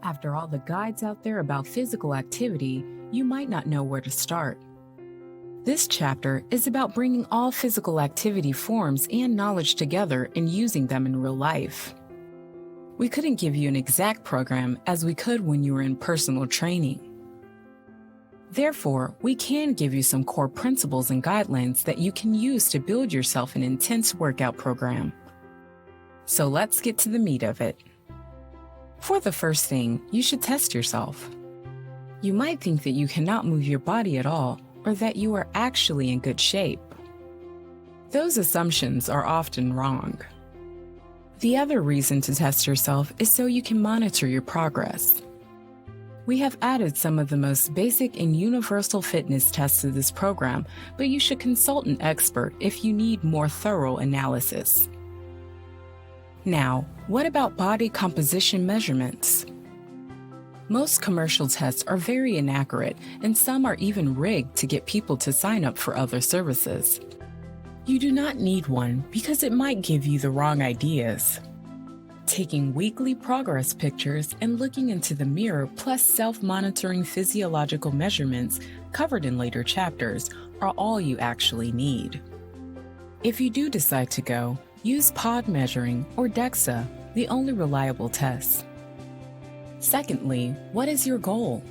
After all the guides out there about physical activity, you might not know where to start. This chapter is about bringing all physical activity forms and knowledge together and using them in real life. We couldn't give you an exact program as we could when you were in personal training. Therefore, we can give you some core principles and guidelines that you can use to build yourself an intense workout program. So let's get to the meat of it. For the first thing, you should test yourself. You might think that you cannot move your body at all, or that you are actually in good shape. Those assumptions are often wrong. The other reason to test yourself is so you can monitor your progress. We have added some of the most basic and universal fitness tests to this program, but you should consult an expert if you need more thorough analysis. Now, what about body composition measurements? Most commercial tests are very inaccurate, and some are even rigged to get people to sign up for other services. You do not need one because it might give you the wrong ideas. Taking weekly progress pictures and looking into the mirror plus self-monitoring physiological measurements covered in later chapters are all you actually need. If you do decide to go, use pod measuring or DEXA, the only reliable test. Secondly, what is your goal?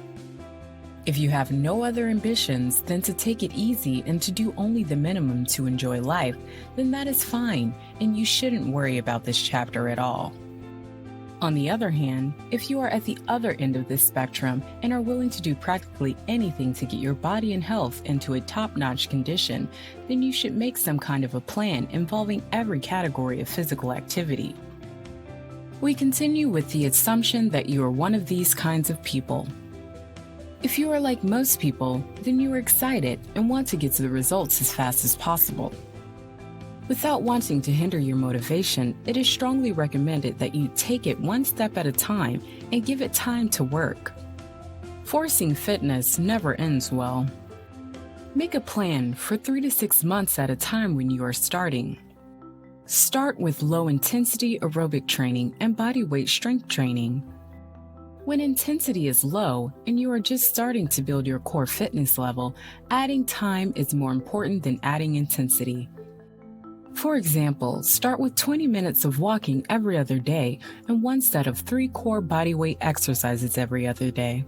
If you have no other ambitions than to take it easy and to do only the minimum to enjoy life, then that is fine, and you shouldn't worry about this chapter at all. On the other hand, if you are at the other end of this spectrum and are willing to do practically anything to get your body and health into a top-notch condition, then you should make some kind of a plan involving every category of physical activity. We continue with the assumption that you are one of these kinds of people. If you are like most people, then you are excited and want to get to the results as fast as possible. Without wanting to hinder your motivation, it is strongly recommended that you take it one step at a time and give it time to work. Forcing fitness never ends well. Make a plan for 3 to 6 months at a time when you are starting. Start with low-intensity aerobic training and bodyweight strength training. When intensity is low and you are just starting to build your core fitness level, adding time is more important than adding intensity. For example, start with 20 minutes of walking every other day and one set of 3 core bodyweight exercises every other day.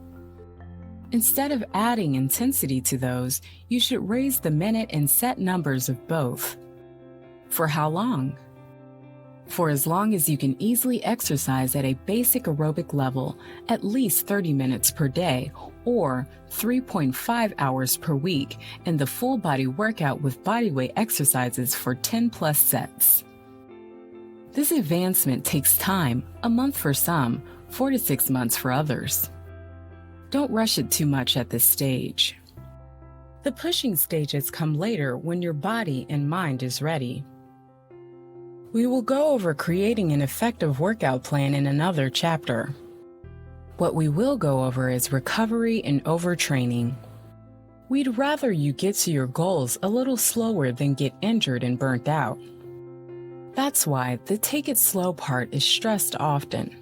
Instead of adding intensity to those, you should raise the minute and set numbers of both. For how long? For as long as you can easily exercise at a basic aerobic level, at least 30 minutes per day, or 3.5 hours per week, and the full body workout with bodyweight exercises for 10 plus sets. This advancement takes time, a month for some, 4 to 6 months for others. Don't rush it too much at this stage. The pushing stages come later when your body and mind is ready. We will go over creating an effective workout plan in another chapter. What we will go over is recovery and overtraining. We'd rather you get to your goals a little slower than get injured and burnt out. That's why the take it slow part is stressed often.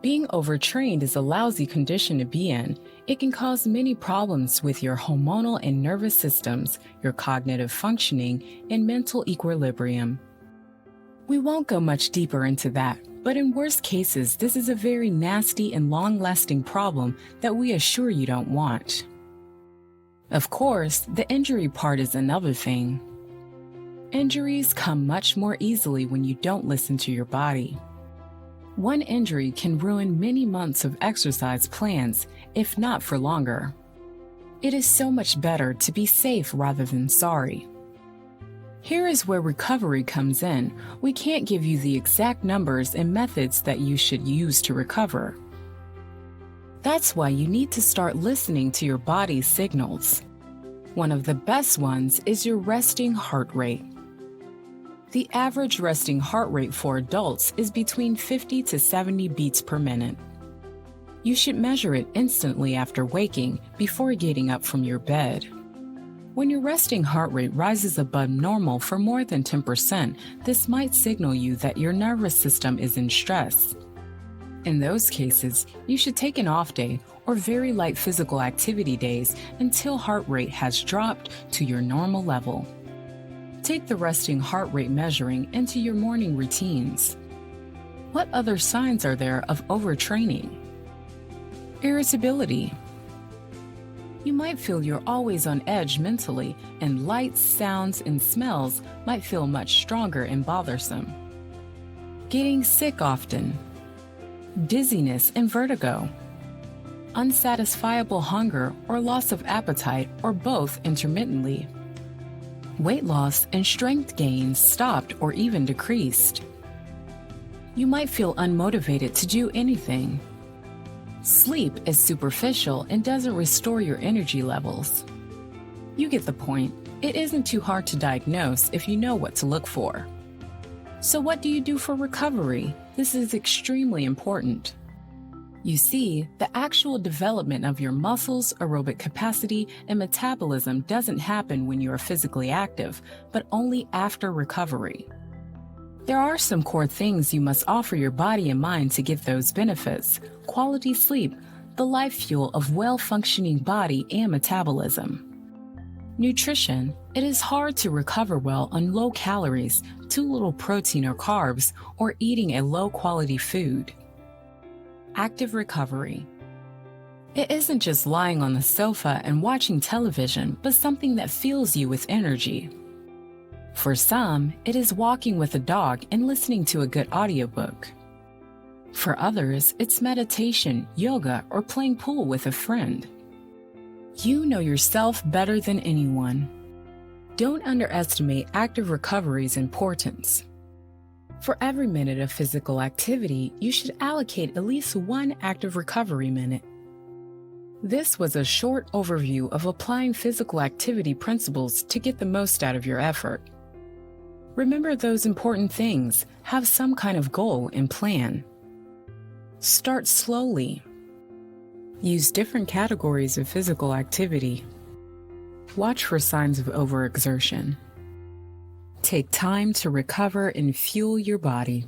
Being overtrained is a lousy condition to be in. It can cause many problems with your hormonal and nervous systems, your cognitive functioning, and mental equilibrium. We won't go much deeper into that, but in worst cases, this is a very nasty and long-lasting problem that we assure you don't want. Of course, the injury part is another thing. Injuries come much more easily when you don't listen to your body. One injury can ruin many months of exercise plans, if not for longer. It is so much better to be safe rather than sorry. Here is where recovery comes in. We can't give you the exact numbers and methods that you should use to recover. That's why you need to start listening to your body's signals. One of the best ones is your resting heart rate. The average resting heart rate for adults is between 50 to 70 beats per minute. You should measure it instantly after waking, before getting up from your bed. When your resting heart rate rises above normal for more than 10%, this might signal you that your nervous system is in stress. In those cases, you should take an off day or very light physical activity days until heart rate has dropped to your normal level. Take the resting heart rate measuring into your morning routines. What other signs are there of overtraining? Irritability. You might feel you're always on edge mentally, and lights, sounds, and smells might feel much stronger and bothersome. Getting sick often. Dizziness and vertigo. Unsatisfiable hunger or loss of appetite, or both intermittently. Weight loss and strength gains stopped or even decreased. You might feel unmotivated to do anything. Sleep is superficial and doesn't restore your energy levels. You get the point. It isn't too hard to diagnose if you know what to look for. So what do you do for recovery? This is extremely important. You see, the actual development of your muscles, aerobic capacity, and metabolism doesn't happen when you are physically active, but only after recovery. There are some core things you must offer your body and mind to get those benefits. Quality sleep, the life fuel of well-functioning body and metabolism. Nutrition. It is hard to recover well on low calories, too little protein or carbs, or eating a low-quality food. Active recovery. It isn't just lying on the sofa and watching television, but something that fills you with energy. For some, it is walking with a dog and listening to a good audiobook. For others, it's meditation, yoga, or playing pool with a friend. You know yourself better than anyone. Don't underestimate active recovery's importance. For every minute of physical activity, you should allocate at least one active recovery minute. This was a short overview of applying physical activity principles to get the most out of your effort. Remember those important things. Have some kind of goal and plan. Start slowly. Use different categories of physical activity. Watch for signs of overexertion. Take time to recover and fuel your body.